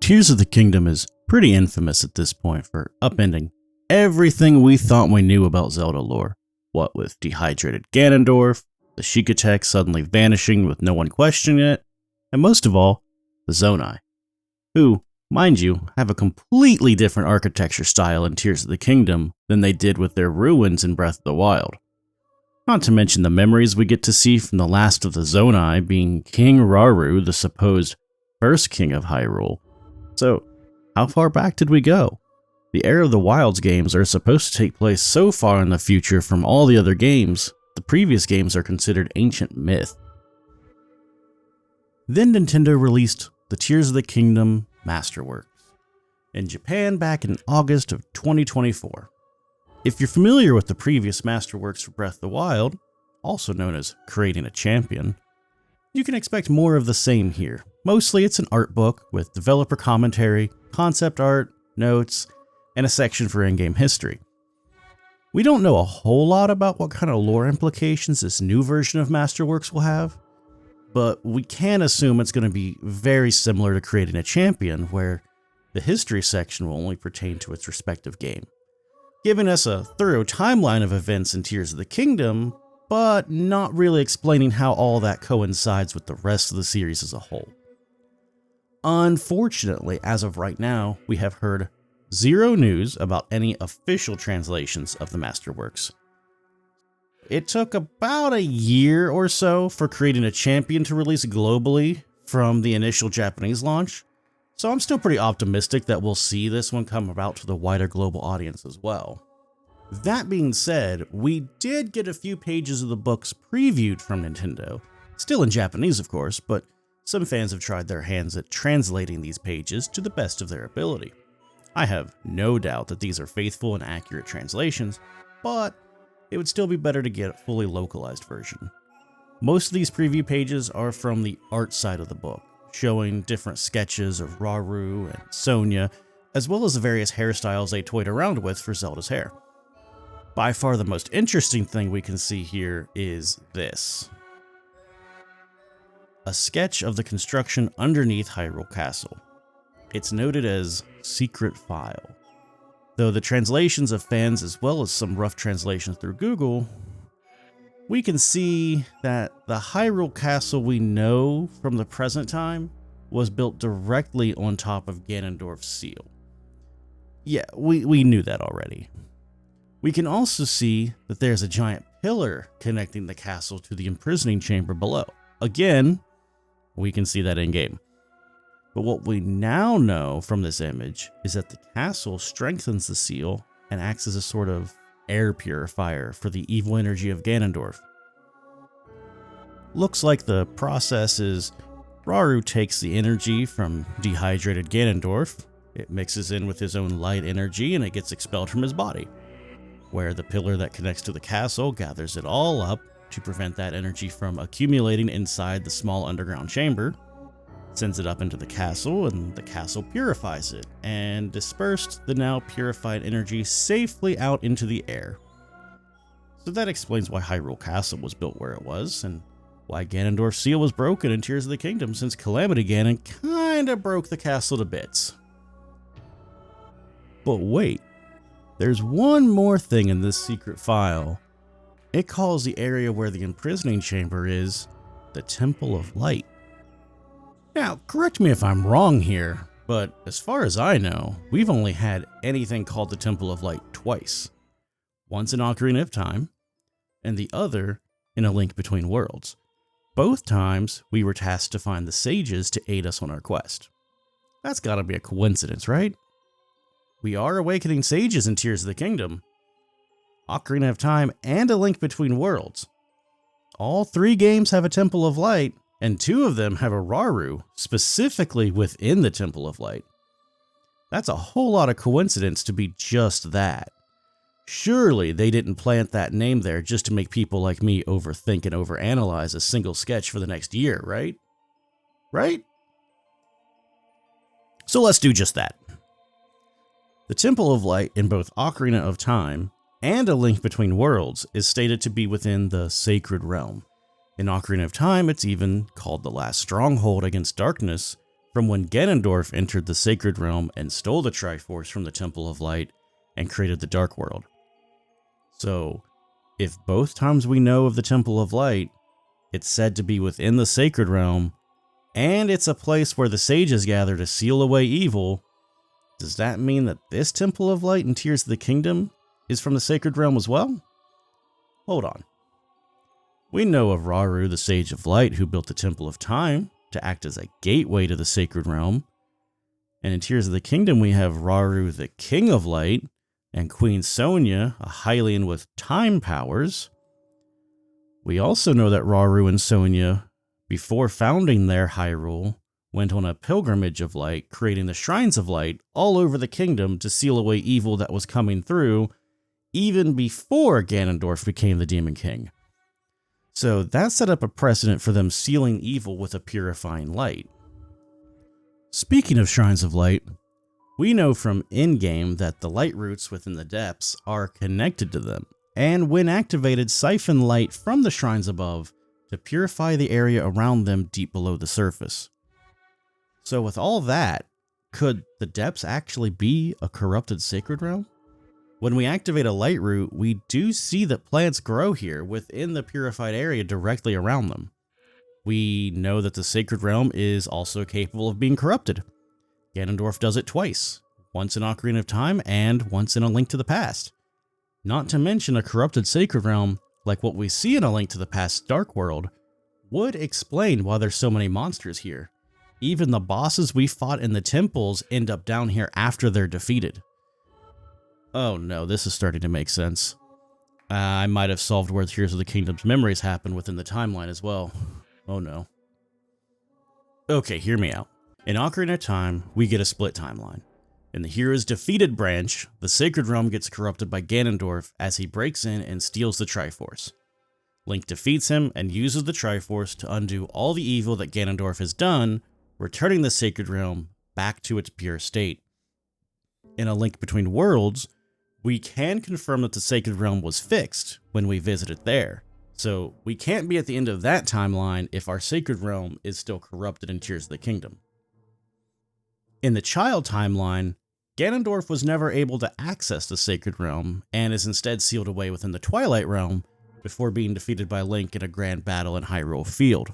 Tears of the Kingdom is pretty infamous at this point for upending everything we thought we knew about Zelda lore. What with dehydrated Ganondorf, the Sheikah tech suddenly vanishing with no one questioning it, and most of all, the Zonai, who, mind you, have a completely different architecture style in Tears of the Kingdom than they did with their ruins in Breath of the Wild. Not to mention the memories we get to see from the last of the Zonai being King Rauru, the supposed first king of Hyrule. So, how far back did we go? The Heir of the Wilds games are supposed to take place so far in the future from all the other games, the previous games are considered ancient myth. Then Nintendo released the Tears of the Kingdom Masterworks in Japan back in August of 2024. If you're familiar with the previous Masterworks for Breath of the Wild, also known as Creating a Champion, you can expect more of the same here. Mostly it's an art book with developer commentary, concept art, notes, and a section for in-game history. We don't know a whole lot about what kind of lore implications this new version of Masterworks will have, but we can assume it's going to be very similar to Creating a Champion, where the history section will only pertain to its respective game, giving us a thorough timeline of events in Tears of the Kingdom, but not really explaining how all that coincides with the rest of the series as a whole. Unfortunately, as of right now, we have heard zero news about any official translations of the Masterworks. It took about a year or so for Creating a Champion to release globally from the initial Japanese launch, so I'm still pretty optimistic that we'll see this one come about to the wider global audience as well. That being said, we did get a few pages of the books previewed from Nintendo, still in Japanese of course, but some fans have tried their hands at translating these pages to the best of their ability. I have no doubt that these are faithful and accurate translations, but it would still be better to get a fully localized version. Most of these preview pages are from the art side of the book, showing different sketches of Rauru and Sonia, as well as the various hairstyles they toyed around with for Zelda's hair. By far the most interesting thing we can see here is this. A sketch of the construction underneath Hyrule Castle. It's noted as Secret File. Though the translations of fans as well as some rough translations through Google, we can see that the Hyrule Castle we know from the present time was built directly on top of Ganondorf's seal. Yeah, we knew that already. We can also see that there's a giant pillar connecting the castle to the imprisoning chamber below. Again, we can see that in-game. But what we now know from this image is that the castle strengthens the seal and acts as a sort of air purifier for the evil energy of Ganondorf. Looks like the process is Rauru takes the energy from dehydrated Ganondorf, it mixes in with his own light energy and it gets expelled from his body, where the pillar that connects to the castle gathers it all up to prevent that energy from accumulating inside the small underground chamber, sends it up into the castle, and the castle purifies it, and dispersed the now purified energy safely out into the air. So that explains why Hyrule Castle was built where it was, and why Ganondorf's seal was broken in Tears of the Kingdom, since Calamity Ganon kinda broke the castle to bits. But wait, there's one more thing in this secret file. It calls the area where the imprisoning chamber is the Temple of Light. Now, correct me if I'm wrong here, but as far as I know, we've only had anything called the Temple of Light twice. Once in Ocarina of Time, and the other in A Link Between Worlds. Both times, we were tasked to find the sages to aid us on our quest. That's gotta be a coincidence, right? We are awakening sages in Tears of the Kingdom, Ocarina of Time, and A Link Between Worlds. All three games have a Temple of Light, and two of them have a Rauru specifically within the Temple of Light. That's a whole lot of coincidence to be just that. Surely they didn't plant that name there just to make people like me overthink and overanalyze a single sketch for the next year, right? Right? So let's do just that. The Temple of Light in both Ocarina of Time and A Link Between Worlds is stated to be within the Sacred Realm. In Ocarina of Time, it's even called the last stronghold against darkness from when Ganondorf entered the Sacred Realm and stole the Triforce from the Temple of Light and created the Dark World. So, if both times we know of the Temple of Light, it's said to be within the Sacred Realm, and it's a place where the sages gather to seal away evil, does that mean that this Temple of Light in Tears of the Kingdom is from the Sacred Realm as well? Hold on. We know of Rauru, the Sage of Light, who built the Temple of Time to act as a gateway to the Sacred Realm. And in Tears of the Kingdom, we have Rauru, the King of Light, and Queen Sonia, a Hylian with time powers. We also know that Rauru and Sonia, before founding their Hyrule, went on a pilgrimage of light, creating the Shrines of Light all over the kingdom to seal away evil that was coming through, even before Ganondorf became the Demon King. So that set up a precedent for them sealing evil with a purifying light. Speaking of Shrines of Light, we know from in-game that the light roots within the depths are connected to them, and when activated, siphon light from the shrines above to purify the area around them deep below the surface. So with all that, could the depths actually be a corrupted sacred realm? When we activate a light root, we do see that plants grow here within the purified area directly around them. We know that the sacred realm is also capable of being corrupted. Ganondorf does it twice, once in Ocarina of Time and once in A Link to the Past. Not to mention a corrupted sacred realm, like what we see in A Link to the Past's Dark World, would explain why there's so many monsters here. Even the bosses we fought in the temples end up down here after they're defeated. Oh no, this is starting to make sense. I might have solved where Tears of the Kingdom's memories happen within the timeline as well. Oh no. Okay, hear me out. In Ocarina of Time, we get a split timeline. In the Hero's Defeated branch, the Sacred Realm gets corrupted by Ganondorf as he breaks in and steals the Triforce. Link defeats him and uses the Triforce to undo all the evil that Ganondorf has done, returning the Sacred Realm back to its pure state. In A Link Between Worlds, we can confirm that the Sacred Realm was fixed when we visit it there. So we can't be at the end of that timeline if our Sacred Realm is still corrupted in Tears of the Kingdom. In the Child timeline, Ganondorf was never able to access the Sacred Realm and is instead sealed away within the Twilight Realm before being defeated by Link in a grand battle in Hyrule Field.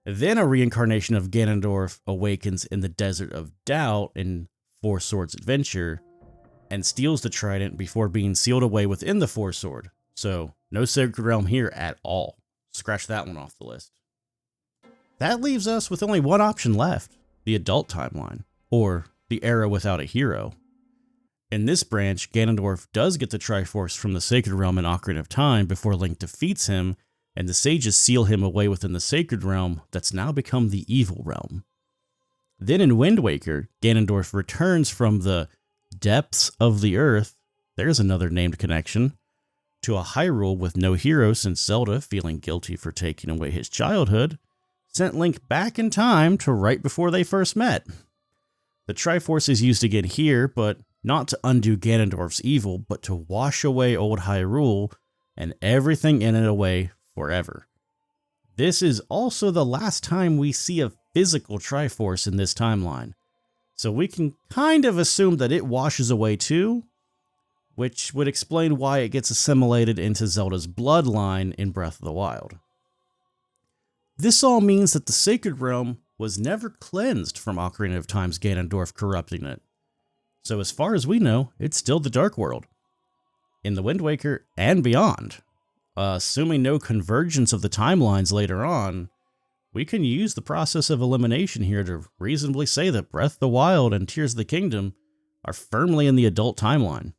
Then a reincarnation of Ganondorf awakens in the Desert of Doubt in Four Swords Adventure and steals the trident before being sealed away within the Four Sword. So no Sacred Realm here at all. Scratch that one off the list. That leaves us with only one option left. The adult timeline, or the era without a hero. In this branch, Ganondorf does get the Triforce from the Sacred Realm in Ocarina of Time before Link defeats him, and the sages seal him away within the Sacred Realm that's now become the Evil Realm. Then in Wind Waker, Ganondorf returns from the depths of the earth, there's another named connection, to a Hyrule with no hero since Zelda, feeling guilty for taking away his childhood, sent Link back in time to right before they first met. The Triforce is used again here, but not to undo Ganondorf's evil, but to wash away old Hyrule and everything in it away forever. This is also the last time we see a physical Triforce in this timeline, so we can kind of assume that it washes away too, which would explain why it gets assimilated into Zelda's bloodline in Breath of the Wild. This all means that the Sacred Realm was never cleansed from Ocarina of Time's Ganondorf corrupting it. So as far as we know, it's still the Dark World. In the Wind Waker and beyond, assuming no convergence of the timelines later on, we can use the process of elimination here to reasonably say that Breath of the Wild and Tears of the Kingdom are firmly in the adult timeline.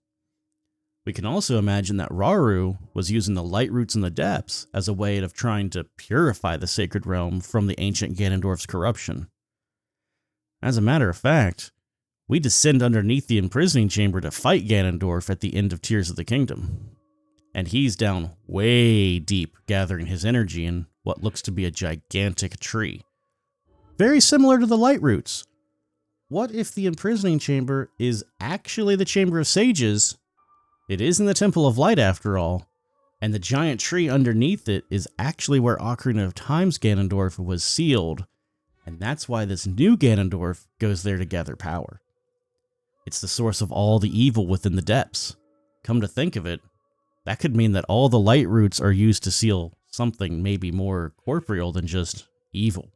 We can also imagine that Rauru was using the light roots in the depths as a way of trying to purify the Sacred Realm from the ancient Ganondorf's corruption. As a matter of fact, we descend underneath the imprisoning chamber to fight Ganondorf at the end of Tears of the Kingdom. And he's down way deep gathering his energy in what looks to be a gigantic tree. Very similar to the light roots. What if the imprisoning chamber is actually the Chamber of Sages? It is in the Temple of Light after all, and the giant tree underneath it is actually where Ocarina of Time's Ganondorf was sealed, and that's why this new Ganondorf goes there to gather power. It's the source of all the evil within the depths. Come to think of it, that could mean that all the light roots are used to seal something maybe more corporeal than just evil.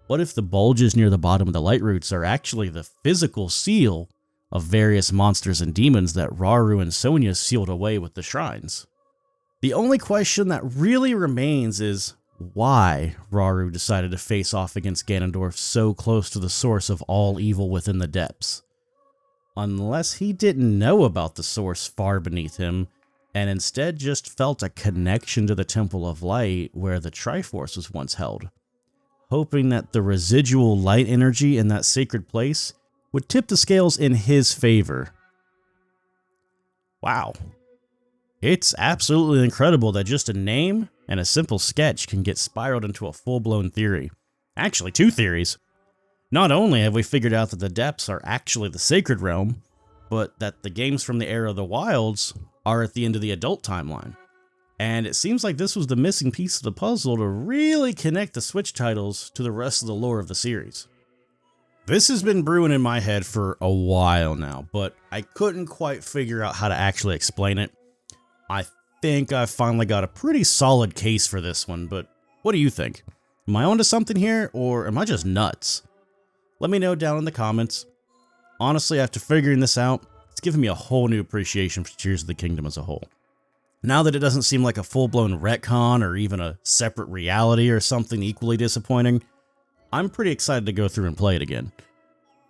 What if the bulges near the bottom of the light roots are actually the physical seal of various monsters and demons that Rauru and Sonia sealed away with the shrines? The only question that really remains is why Rauru decided to face off against Ganondorf so close to the source of all evil within the depths. Unless he didn't know about the source far beneath him, and instead just felt a connection to the Temple of Light where the Triforce was once held, hoping that the residual light energy in that sacred place would tip the scales in his favor. Wow. It's absolutely incredible that just a name and a simple sketch can get spiraled into a full-blown theory. Actually, 2 theories. Not only have we figured out that the depths are actually the sacred realm, but that the games from the era of the wilds are at the end of the adult timeline. And it seems like this was the missing piece of the puzzle to really connect the Switch titles to the rest of the lore of the series. This has been brewing in my head for a while now, but I couldn't quite figure out how to actually explain it. I think I finally got a pretty solid case for this one, but what do you think? Am I onto something here, or am I just nuts? Let me know down in the comments. Honestly, after figuring this out, it's given me a whole new appreciation for Tears of the Kingdom as a whole. Now that it doesn't seem like a full-blown retcon or even a separate reality or something equally disappointing, I'm pretty excited to go through and play it again.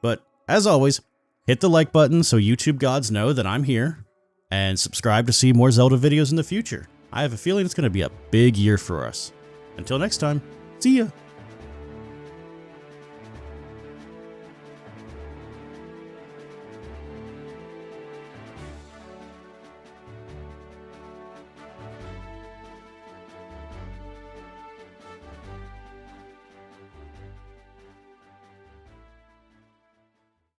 But, as always, hit the like button so YouTube gods know that I'm here, and subscribe to see more Zelda videos in the future. I have a feeling it's going to be a big year for us. Until next time, see ya!